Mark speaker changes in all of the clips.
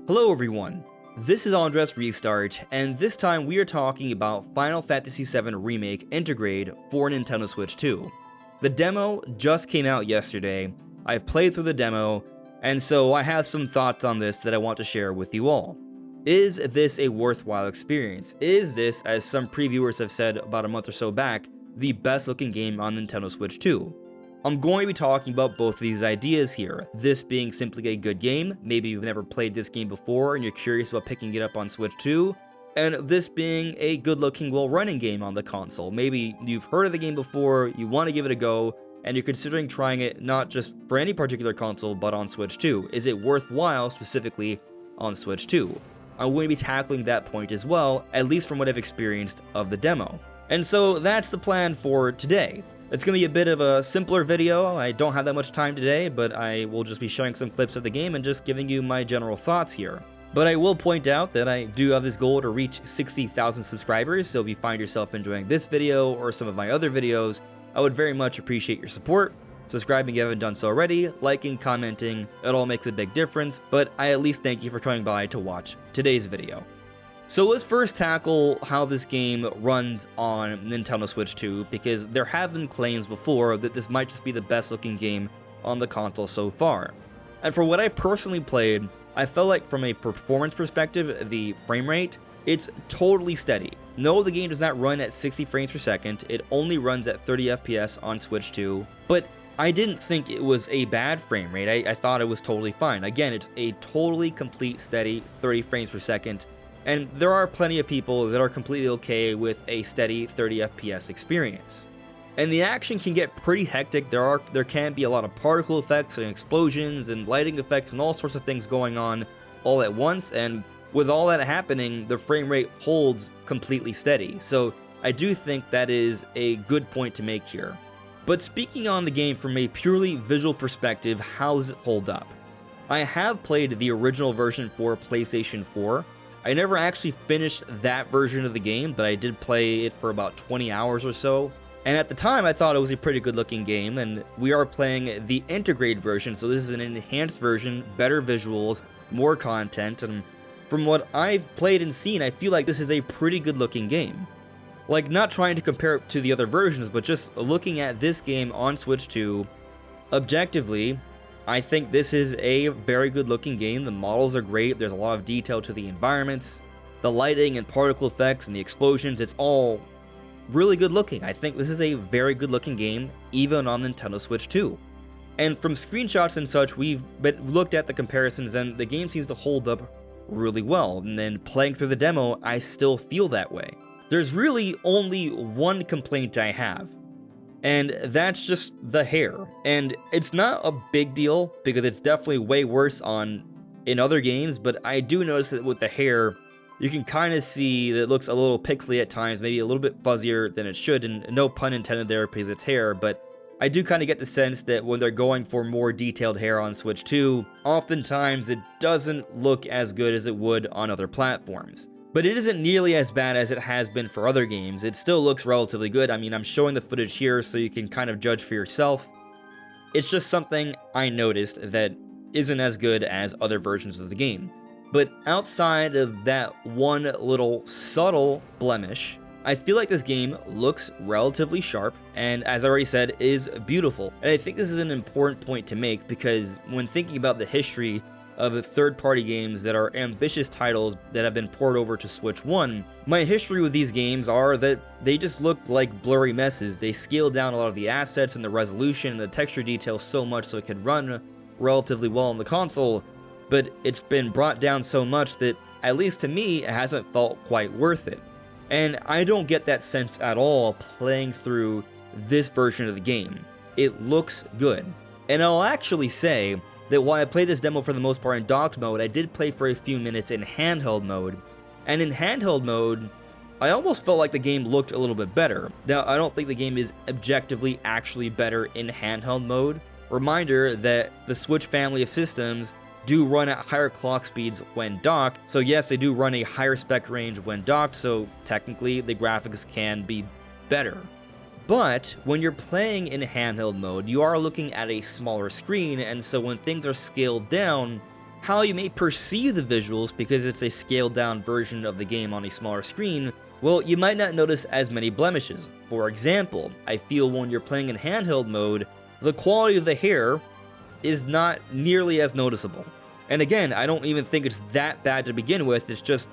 Speaker 1: Hello everyone, this is AndresRestart, and this time we are talking about Final Fantasy VII Remake Intergrade for Nintendo Switch 2. The demo just came out yesterday, I've played through the demo, and so I have some thoughts on this that I want to share with you all. Is this a worthwhile experience? Is this, as some previewers have said about a month or so back, the best looking game on Nintendo Switch 2? I'm going to be talking about both of these ideas here, this being simply a good game, maybe you've never played this game before and you're curious about picking it up on Switch 2, and this being a good-looking, well-running game on the console. Maybe you've heard of the game before, you want to give it a go, and you're considering trying it not just for any particular console, but on Switch 2. Is it worthwhile, specifically on Switch 2? I'm going to be tackling that point as well, at least from what I've experienced of the demo. And so that's the plan for today. It's going to be a bit of a simpler video. I don't have that much time today, but I will just be showing some clips of the game and just giving you my general thoughts here. But I will point out that I do have this goal to reach 60,000 subscribers, so if you find yourself enjoying this video or some of my other videos, I would very much appreciate your support. Subscribing if you haven't done so already, liking, commenting, it all makes a big difference, but I at least thank you for coming by to watch today's video. So let's first tackle how this game runs on Nintendo Switch 2, because there have been claims before that this might just be the best looking game on the console so far. And for what I personally played, I felt like from a performance perspective, the frame rate, it's totally steady. No, the game does not run at 60 frames per second, it only runs at 30 FPS on Switch 2, but I didn't think it was a bad frame rate, I thought it was totally fine. Again, it's a totally complete steady 30 frames per second, and there are plenty of people that are completely okay with a steady 30 FPS experience. And the action can get pretty hectic. There can be a lot of particle effects and explosions and lighting effects and all sorts of things going on all at once, and with all that happening, the frame rate holds completely steady. So I do think that is a good point to make here. But speaking on the game from a purely visual perspective, how does it hold up? I have played the original version for PlayStation 4. I never actually finished that version of the game, but I did play it for about 20 hours or so. And at the time, I thought it was a pretty good looking game, and we are playing the Intergrade version, so this is an enhanced version, better visuals, more content, and from what I've played and seen, I feel like this is a pretty good looking game. Like, not trying to compare it to the other versions, but just looking at this game on Switch 2, objectively, I think this is a very good looking game. The models are great, there's a lot of detail to the environments, the lighting and particle effects and the explosions, it's all really good looking. I think this is a very good looking game, even on Nintendo Switch 2. And from screenshots and such, we've looked at the comparisons and the game seems to hold up really well. And then playing through the demo, I still feel that way. There's really only one complaint I have, and that's just the hair. And it's not a big deal, because it's definitely way worse in other games, but I do notice that with the hair, you can kind of see that it looks a little pixely at times, maybe a little bit fuzzier than it should, and no pun intended there because it's hair, but I do kind of get the sense that when they're going for more detailed hair on Switch 2, oftentimes it doesn't look as good as it would on other platforms. But it isn't nearly as bad as it has been for other games. It still looks relatively good. I mean, I'm showing the footage here so you can kind of judge for yourself. It's just something I noticed that isn't as good as other versions of the game. But outside of that one little subtle blemish, I feel like this game looks relatively sharp, and as I already said, is beautiful. And I think this is an important point to make, because when thinking about the history of third-party games that are ambitious titles that have been ported over to Switch 1, my history with these games are that they just look like blurry messes. They scaled down a lot of the assets and the resolution and the texture detail so much so it could run relatively well on the console, but it's been brought down so much that, at least to me, it hasn't felt quite worth it. And I don't get that sense at all playing through this version of the game. It looks good. And I'll actually say that while I played this demo for the most part in docked mode, I did play for a few minutes in handheld mode, and in handheld mode, I almost felt like the game looked a little bit better. Now, I don't think the game is objectively actually better in handheld mode. Reminder that the Switch family of systems do run at higher clock speeds when docked, so yes, they do run a higher spec range when docked, so technically the graphics can be better. But when you're playing in handheld mode, you are looking at a smaller screen, and so when things are scaled down, how you may perceive the visuals because it's a scaled down version of the game on a smaller screen, well, you might not notice as many blemishes. For example, I feel when you're playing in handheld mode, the quality of the hair is not nearly as noticeable. And again, I don't even think it's that bad to begin with, it's just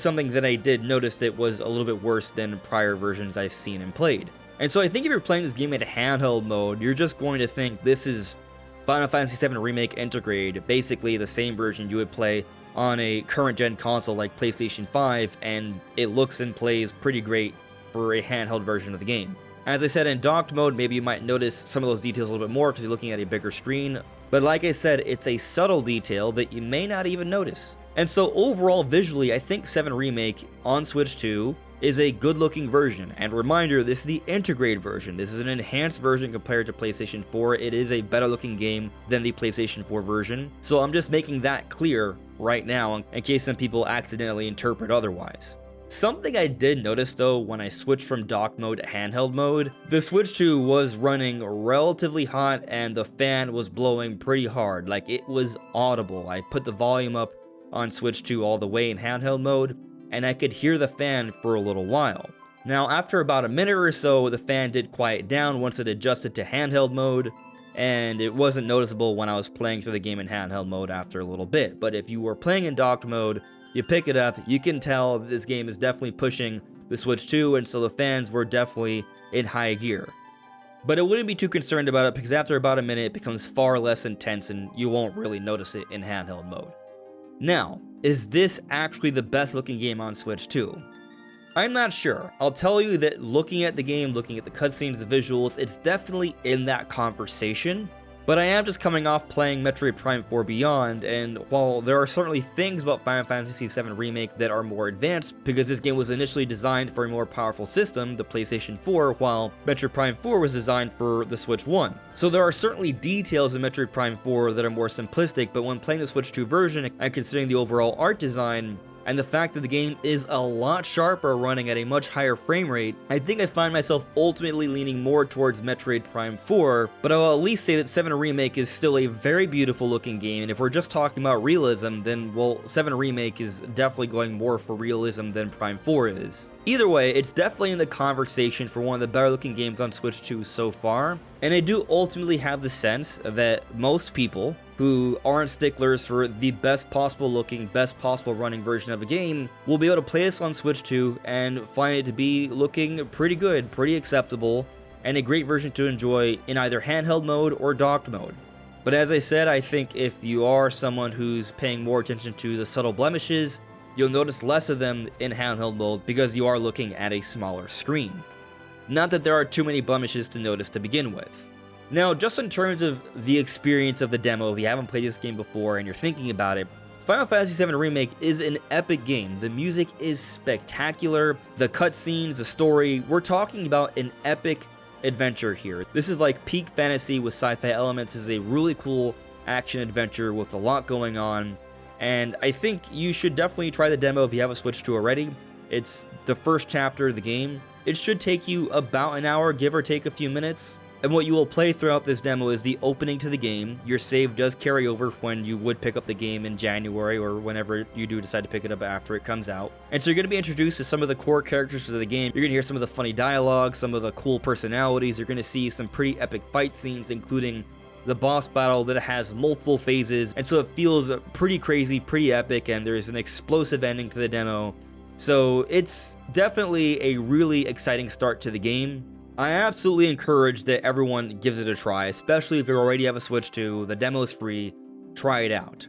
Speaker 1: something that I did notice that was a little bit worse than prior versions I've seen and played. And so I think if you're playing this game in handheld mode, you're just going to think this is Final Fantasy VII Remake Intergrade, basically the same version you would play on a current-gen console like PlayStation 5, and it looks and plays pretty great for a handheld version of the game. As I said, in docked mode, maybe you might notice some of those details a little bit more because you're looking at a bigger screen, but like I said, it's a subtle detail that you may not even notice. And so overall, visually, I think 7 Remake on Switch 2 is a good-looking version. And reminder, this is the Intergrade version. This is an enhanced version compared to PlayStation 4. It is a better-looking game than the PlayStation 4 version. So I'm just making that clear right now in case some people accidentally interpret otherwise. Something I did notice though when I switched from dock mode to handheld mode, the Switch 2 was running relatively hot and the fan was blowing pretty hard. Like, it was audible. I put the volume up on Switch 2 all the way in handheld mode, and I could hear the fan for a little while. Now, after about a minute or so, the fan did quiet down once it adjusted to handheld mode, and it wasn't noticeable when I was playing through the game in handheld mode after a little bit. But if you were playing in docked mode, you pick it up, you can tell this game is definitely pushing the Switch 2, and so the fans were definitely in high gear. But I wouldn't be too concerned about it because after about a minute, it becomes far less intense and you won't really notice it in handheld mode. Now, is this actually the best looking game on Switch 2? I'm not sure. I'll tell you that looking at the game, looking at the cutscenes, the visuals, it's definitely in that conversation. But I am just coming off playing Metroid Prime 4 Beyond, and while there are certainly things about Final Fantasy VII Remake that are more advanced, because this game was initially designed for a more powerful system, the PlayStation 4, while Metroid Prime 4 was designed for the Switch 1. So there are certainly details in Metroid Prime 4 that are more simplistic, but when playing the Switch 2 version, and considering the overall art design, and the fact that the game is a lot sharper running at a much higher frame rate, I think I find myself ultimately leaning more towards Metroid Prime 4, but I will at least say that 7 Remake is still a very beautiful looking game, and if we're just talking about realism, then, well, 7 Remake is definitely going more for realism than Prime 4 is. Either way, it's definitely in the conversation for one of the better looking games on Switch 2 so far, and I do ultimately have the sense that most people who aren't sticklers for the best possible looking, best possible running version of a game will be able to play this on Switch 2 and find it to be looking pretty good, pretty acceptable, and a great version to enjoy in either handheld mode or docked mode. But as I said, I think if you are someone who's paying more attention to the subtle blemishes, you'll notice less of them in handheld mode because you are looking at a smaller screen. Not that there are too many blemishes to notice to begin with. Now, just in terms of the experience of the demo, if you haven't played this game before and you're thinking about it, Final Fantasy VII Remake is an epic game. The music is spectacular, the cutscenes, the story, we're talking about an epic adventure here. This is like peak fantasy with sci-fi elements. This is a really cool action adventure with a lot going on, and I think you should definitely try the demo if you haven't Switch 2 already. It's the first chapter of the game. It should take you about an hour, give or take a few minutes. And what you will play throughout this demo is the opening to the game. Your save does carry over when you would pick up the game in January or whenever you do decide to pick it up after it comes out. And so you're going to be introduced to some of the core characters of the game. You're going to hear some of the funny dialogue, some of the cool personalities. You're going to see some pretty epic fight scenes, including the boss battle that has multiple phases. And so it feels pretty crazy, pretty epic, and there's an explosive ending to the demo. So it's definitely a really exciting start to the game. I absolutely encourage that everyone gives it a try, especially if you already have a Switch 2, the demo is free, try it out.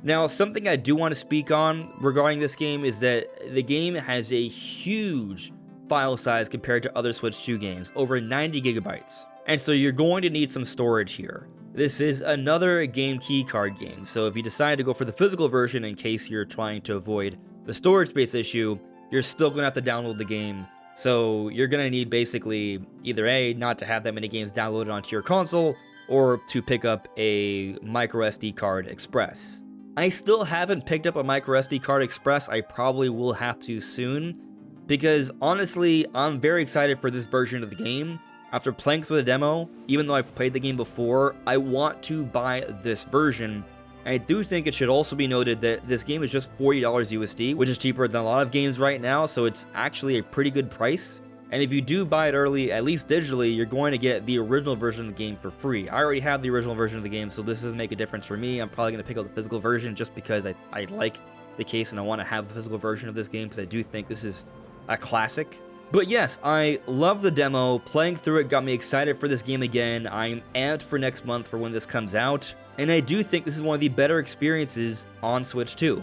Speaker 1: Now, something I do want to speak on regarding this game is that the game has a huge file size compared to other Switch 2 games, over 90 gigabytes. And so you're going to need some storage here. This is another game key card game, so if you decide to go for the physical version in case you're trying to avoid the storage space issue, you're still going to have to download the game. So you're going to need basically either A, not to have that many games downloaded onto your console, or to pick up a microSD card express. I still haven't picked up a microSD card express. I probably will have to soon, because honestly, I'm very excited for this version of the game. After playing through the demo, even though I've played the game before, I want to buy this version I do think it should also be noted that this game is just $40 USD, which is cheaper than a lot of games right now, so it's actually a pretty good price. And if you do buy it early, at least digitally, you're going to get the original version of the game for free. I already have the original version of the game, so this doesn't make a difference for me. I'm probably going to pick up the physical version just because I like the case and I want to have a physical version of this game because I do think this is a classic. But yes, I love the demo. Playing through it got me excited for this game again. I'm amped for next month for when this comes out. And I do think this is one of the better experiences on Switch 2.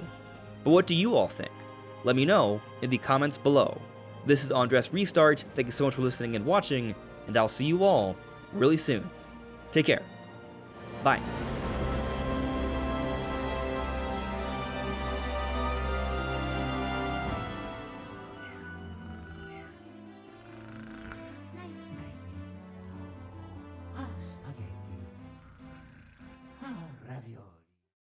Speaker 1: But what do you all think? Let me know in the comments below. This is AndresRestart. Thank you so much for listening and watching, and I'll see you all really soon. Take care. Bye.